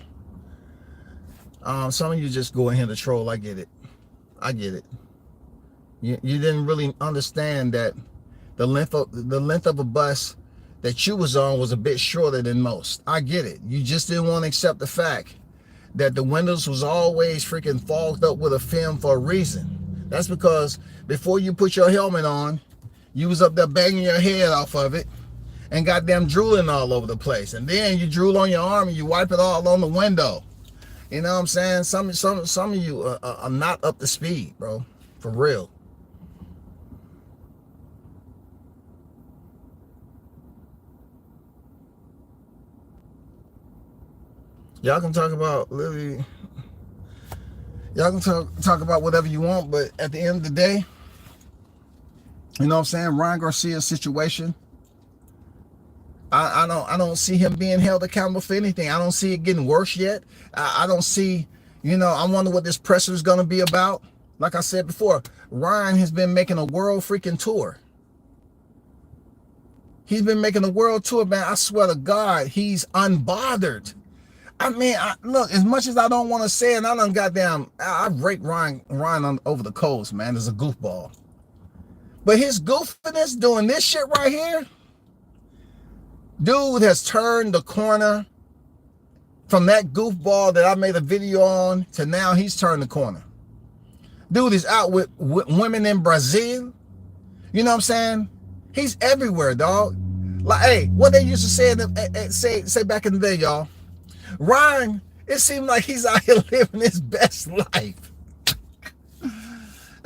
Some of you just go in here to troll. I get it. I get it. You didn't really understand that the length of a bus that you was on was a bit shorter than most. I get it. You just didn't want to accept the fact that the windows was always freaking fogged up with a film for a reason. That's because before you put your helmet on, you was up there banging your head off of it and goddamn drooling all over the place. And then you drool on your arm and you wipe it all on the window. You know what I'm saying? Some of you are not up to speed, bro. For real. Y'all can talk about literally, y'all can talk about whatever you want, but at the end of the day, you know what I'm saying? Ryan Garcia's situation, I don't see him being held accountable for anything. I don't see it getting worse yet. I don't see, You know, I wonder what this presser is going to be about. Like I said before, Ryan has been making a world freaking tour. He's been making a world tour, man. I swear to God, he's unbothered. I mean, look, as much as I don't want to say it, I rake Ryan over the coals, man, as a goofball. But his goofiness doing this shit right here, dude has turned the corner from that goofball that I made a video on to now he's turned the corner. Dude is out with women in Brazil. You know what I'm saying? He's everywhere, dog. Like, hey, what they used to say back in the day, y'all. Ryan, it seemed like he's out here living his best life.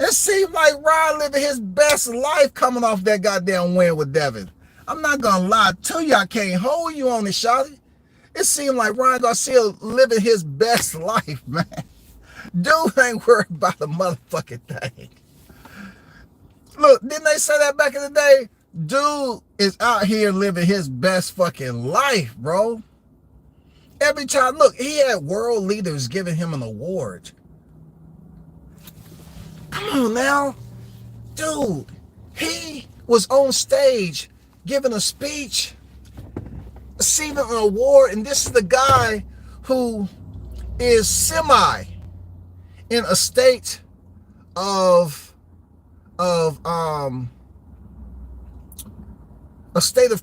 It seemed like Ryan living his best life coming off that goddamn win with Devin. I'm not gonna lie to you, I can't hold you on this, shawty. It seemed like Ryan Garcia living his best life, man. Dude ain't worried about the motherfucking thing. Look, didn't they say that back in the day? Dude is out here living his best fucking life, bro. Every time, look, he had world leaders giving him an award. Come on now. Dude, he was on stage giving a speech, receiving an award, and this is the guy who is semi in a state of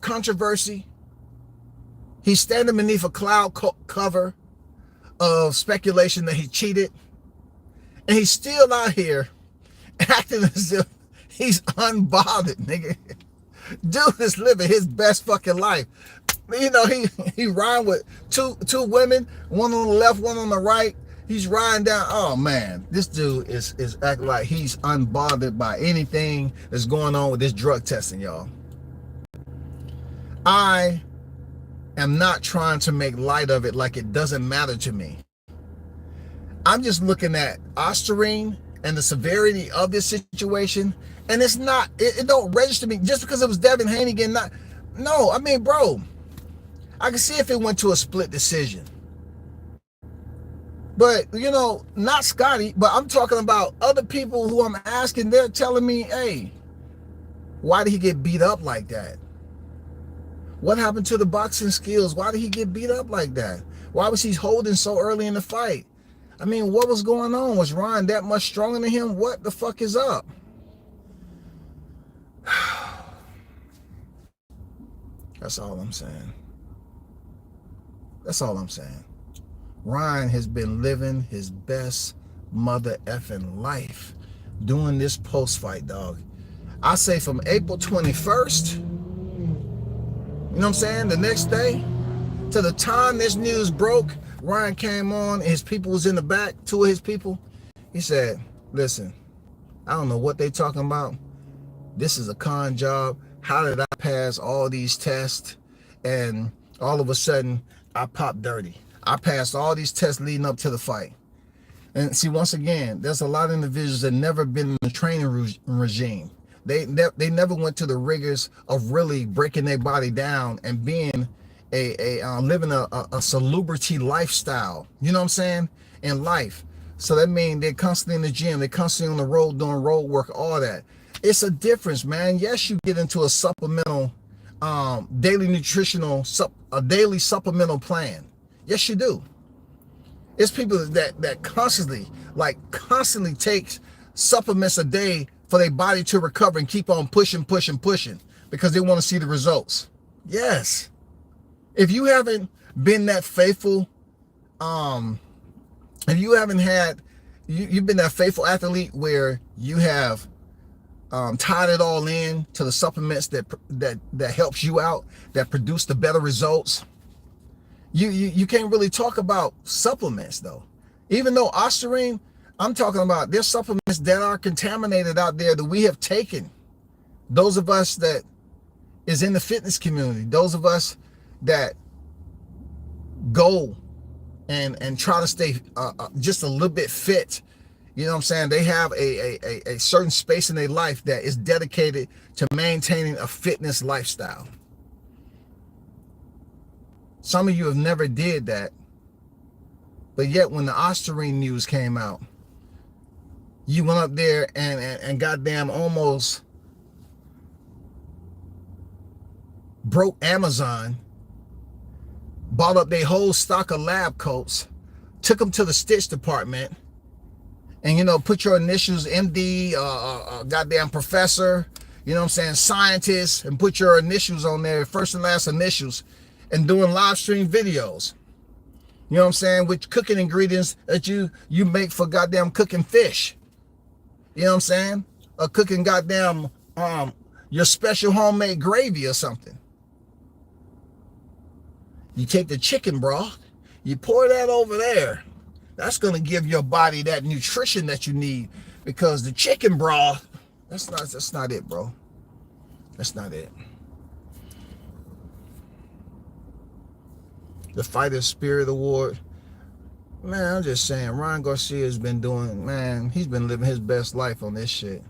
controversy. He's standing beneath a cloud cover of speculation that he cheated, and he's still out here acting as if he's unbothered, nigga. Dude is living his best fucking life. You know, he riding with two women, one on the left, one on the right. He's riding down. Oh man, this dude is acting like he's unbothered by anything that's going on with this drug testing, y'all. I am not trying to make light of it like it doesn't matter to me. I'm just looking at Ostarine and the severity of this situation, and it's not, it don't register me just because it was Devin Haney getting not. No, I mean, bro, I can see if it went to a split decision. But, you know, not Scotty, but I'm talking about other people who I'm asking, they're telling me, hey, why did he get beat up like that? What happened to the boxing skills? Why did he get beat up like that? Why was he holding so early in the fight? I mean, what was going on? Was Ryan that much stronger than him? What the fuck is up? That's all I'm saying. That's all I'm saying. Ryan has been living his best mother effing life doing this post-fight, dog. I say from April 21st, you know what I'm saying, the next day, to the time this news broke, Ryan came on, his people was in the back, two of his people. He said, listen, I don't know what they talking about. This is a con job. How did I pass all these tests? And all of a sudden, I popped dirty. I passed all these tests leading up to the fight. And see, once again, there's a lot of individuals that never been in the training regime. They never went to the rigors of really breaking their body down and being living a celebrity lifestyle. You know what I'm saying? In life. So that means they're constantly in the gym. They're constantly on the road doing road work, all that. It's a difference, man. Yes, you get into a supplemental, daily daily supplemental plan. Yes, you do. It's people that constantly take supplements a day for their body to recover and keep on pushing because they want to see the results. Yes. If you haven't been that faithful, if you haven't had, you've been that faithful athlete where you have tied it all in to the supplements that helps you out, that produce the better results. You can't really talk about supplements though. Even though Ostarine, I'm talking about there's supplements that are contaminated out there that we have taken. Those of us that is in the fitness community, those of us that go and try to stay just a little bit fit. You know what I'm saying? They have a certain space in their life that is dedicated to maintaining a fitness lifestyle. Some of you have never did that. But yet when the Ostarine news came out, you went up there and goddamn almost broke Amazon, bought up their whole stock of lab coats, took them to the stitch department, and, you know, put your initials, MD, goddamn professor, you know what I'm saying, scientist, and put your initials on there, first and last initials, and doing live stream videos. You know what I'm saying, with cooking ingredients that you make for goddamn cooking fish. You know what I'm saying? Or cooking goddamn your special homemade gravy or something. You take the chicken broth, you pour that over there. That's gonna give your body that nutrition that you need, because the chicken broth, that's not it, bro. That's not it. The Fighter Spirit Award. Man, I'm just saying, Ryan Garcia has been doing, man, he's been living his best life on this shit.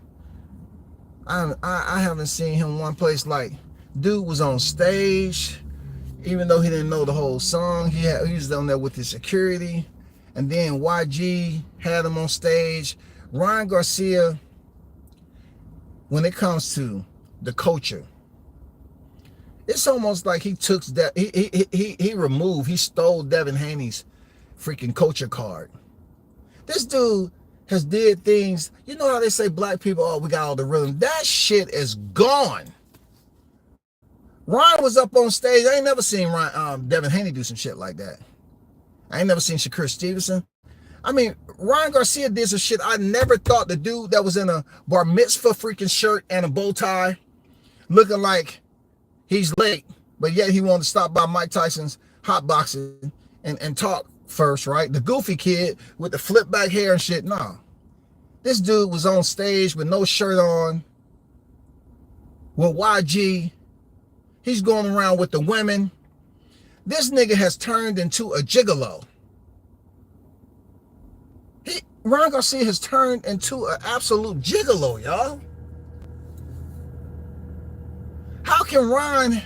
I haven't seen him one place like, dude was on stage, even though he didn't know the whole song. He was down there with his security. And then YG had him on stage. Ryan Garcia, when it comes to the culture, it's almost like he took that, he stole Devin Haney's freaking culture card. This dude has did things, you know how they say black people, oh, we got all the rhythm. That shit is gone. Ryan was up on stage. I ain't never seen Devin Haney do some shit like that. I ain't never seen Shakur Stevenson. I mean, Ryan Garcia did some shit I never thought. The dude that was in a bar mitzvah freaking shirt and a bow tie, looking like he's late, but yet he wanted to stop by Mike Tyson's hot boxing and talk first, right? The goofy kid with the flip back hair and shit. No. This dude was on stage with no shirt on, with YG. He's going around with the women. This nigga has turned into a gigolo. Ryan Garcia has turned into an absolute gigolo, y'all. How can Ryan,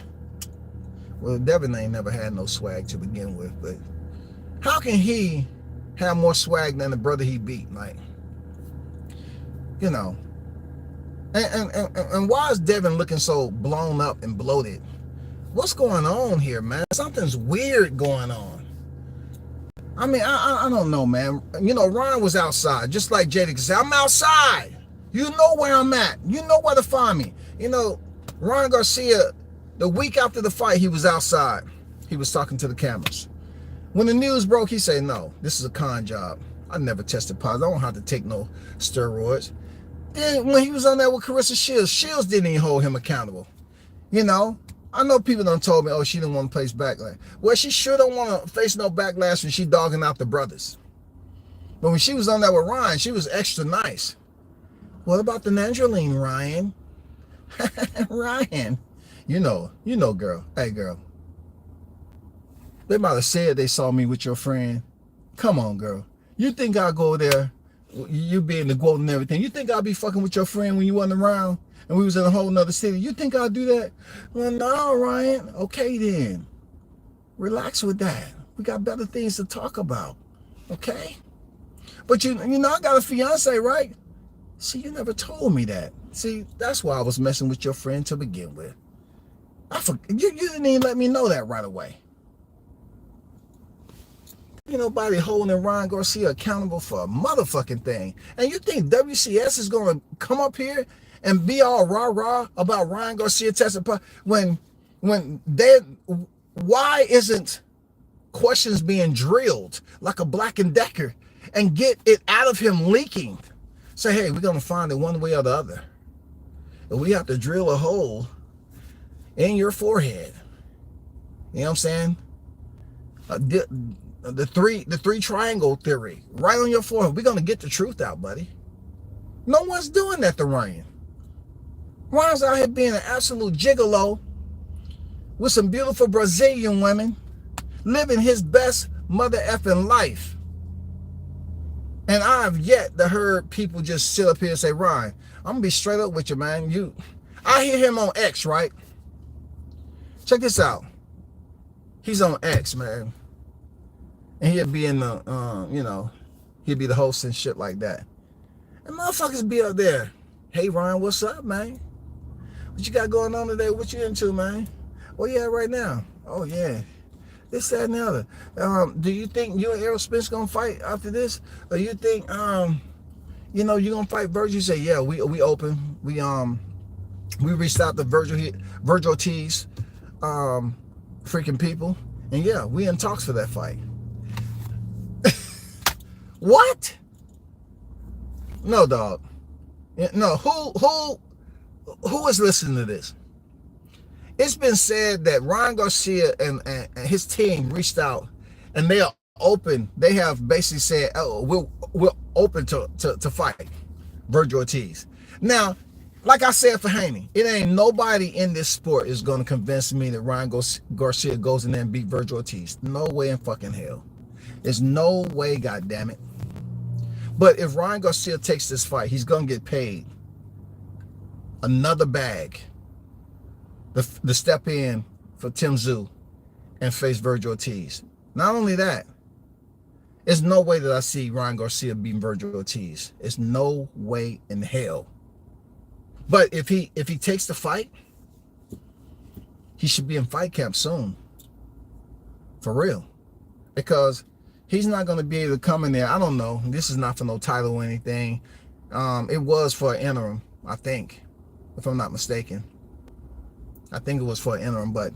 well, Devin ain't never had no swag to begin with, but how can he have more swag than the brother he beat? Like, you know. And why is Devin looking so blown up and bloated? What's going on here, man? Something's weird going on. I mean, I don't know, man. You know, Ryan was outside, just like Jada could say, I'm outside. You know where I'm at. You know where to find me. You know, Ryan Garcia, the week after the fight, he was outside. He was talking to the cameras. When the news broke, he said, no, this is a con job. I never tested positive. I don't have to take no steroids. Then when he was on there with Carissa Shields didn't even hold him accountable. You know, I know people done told me, oh, she didn't want to face backlash. Well, she sure don't want to face no backlash when she dogging out the brothers. But when she was on there with Ryan, she was extra nice. What about the Nangeline, Ryan? Ryan, you know, girl. Hey, girl. They might have said they saw me with your friend. Come on, girl. You think I'll go there, you being the quote and everything, you think I'll be fucking with your friend when you wasn't around and we was in a whole nother city? You think I'll do that? Well, no, Ryan. Okay, then. Relax with that. We got better things to talk about. Okay? But you know, I got a fiance, right? See, you never told me that. See, that's why I was messing with your friend to begin with. You didn't even let me know that right away. Ain't nobody holding Ryan Garcia accountable for a motherfucking thing. And you think WCS is going to come up here and be all rah-rah about Ryan Garcia testing positive when why isn't questions being drilled like a Black and Decker and get it out of him leaking? Say, hey, we're going to find it one way or the other. And we have to drill a hole in your forehead. You know what I'm saying? The three triangle theory, right on your forehead. We're going to get the truth out, buddy. No one's doing that to Ryan. Ryan's out here being an absolute gigolo with some beautiful Brazilian women, living his best mother effing life. And I have yet to heard people just sit up here and say, Ryan, I'm going to be straight up with you, man. I hear him on X, right? Check this out. He's on X, man. And he'll be in the, he'll be the host and shit like that. And motherfuckers be up there. Hey, Ryan, what's up, man? What you got going on today? What you into, man? Where you at right now? Oh, yeah. This, that, and the other. Do you think you and Errol Spence gonna fight after this? Or you think, you're gonna fight Virgil? You say, yeah, we open. We reached out to Virgil Ortiz, freaking people. And yeah, we in talks for that fight. What? No, dog. No, who is listening to this? It's been said that Ryan Garcia and his team reached out, and they are open. They have basically said, "Oh, we're open to fight Virgil Ortiz." Now, like I said for Haney, it ain't nobody in this sport is going to convince me that Ryan Garcia goes in there and beat Virgil Ortiz. No way in fucking hell. There's no way, goddammit. But if Ryan Garcia takes this fight, he's going to get paid another bag to step in for Tim Tszyu and face Virgil Ortiz. Not only that, there's no way that I see Ryan Garcia beating Virgil Ortiz. It's no way in hell. But if he takes the fight, he should be in fight camp soon. For real. Because he's not going to be able to come in there. I don't know. This is not for no title or anything. It was for an interim, I think, if I'm not mistaken. I think it was for an interim, but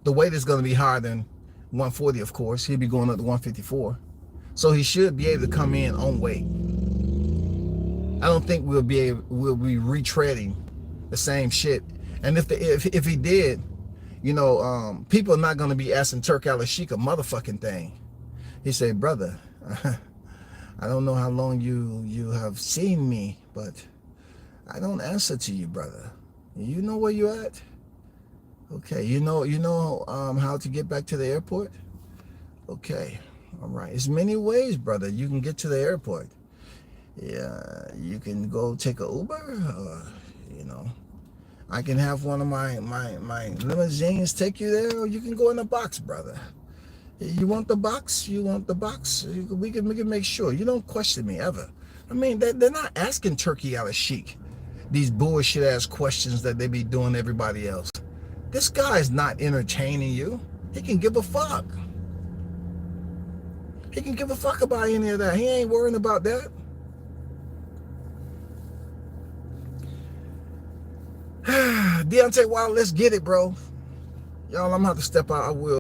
the weight is going to be higher than 140, of course. He'll be going up to 154. So he should be able to come in on weight. I don't think we'll be retreading the same shit. And if he did, people are not going to be asking Turk Al-Sheikh a motherfucking thing. He said, brother, I don't know how long you have seen me, but I don't answer to you, brother. You know where you at? Okay, you know how to get back to the airport? Okay, all right. There's many ways, brother, you can get to the airport. Yeah, you can go take a Uber, I can have one of my limousines take you there, or you can go in the box, brother. You want the box? You want the box? We can make sure. You don't question me ever. I mean, they're not asking Turkey Al-Sheikh these bullshit ass questions that they be doing to everybody else. This guy is not entertaining you. He can give a fuck. He can give a fuck about any of that. He ain't worrying about that. Deontay Wilder, let's get it, bro. Y'all, I'm gonna have to step out. I will.